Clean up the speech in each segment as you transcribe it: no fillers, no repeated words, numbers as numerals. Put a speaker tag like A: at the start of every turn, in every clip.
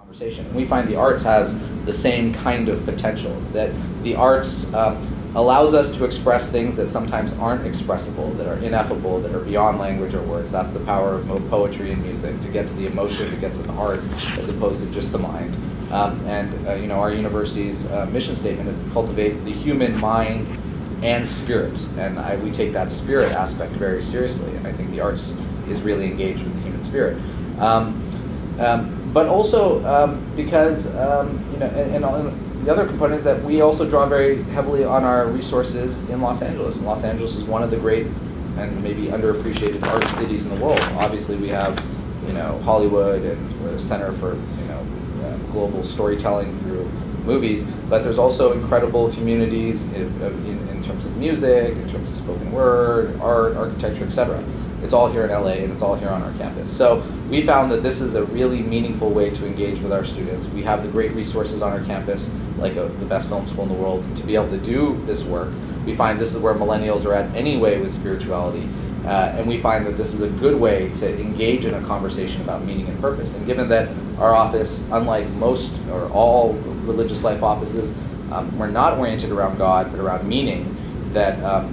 A: conversation. And we find the arts has the same kind of potential, that the arts allows us to express things that sometimes aren't expressible, that are ineffable, that are beyond language or words. That's the power of poetry and music, to get to the emotion, to get to the heart, as opposed to just the mind. Our university's mission statement is to cultivate the human mind and spirit, and we take that spirit aspect very seriously, and I think the arts is really engaged with the human spirit. But also because, and the other component is that we also draw very heavily on our resources in Los Angeles. And Los Angeles is one of the great and maybe underappreciated art cities in the world. Obviously we have, Hollywood, and we're a center for, global storytelling through movies, but there's also incredible communities in terms of music, in terms of spoken word, art, architecture, etc. It's all here in LA, and it's all here on our campus. So we found that this is a really meaningful way to engage with our students. We have the great resources on our campus, like the best film school in the world, to be able to do this work. We find this is where millennials are at anyway with spirituality. And we find that this is a good way to engage in a conversation about meaning and purpose. And given that our office, unlike most or all religious life offices, we're not oriented around God, but around meaning, that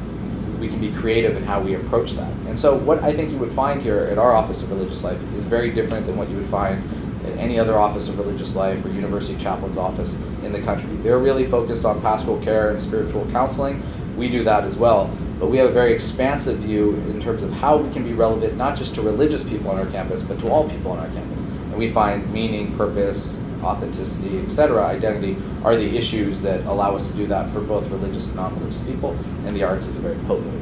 A: we can be creative in how we approach that. And so what I think you would find here at our Office of Religious Life is very different than what you would find at any other Office of Religious Life or University Chaplain's office in the country. They're really focused on pastoral care and spiritual counseling. We do that as well, but we have a very expansive view in terms of how we can be relevant not just to religious people on our campus, but to all people on our campus. And we find meaning, purpose, authenticity, etc., identity are the issues that allow us to do that for both religious and non-religious people, and the arts is a very potent way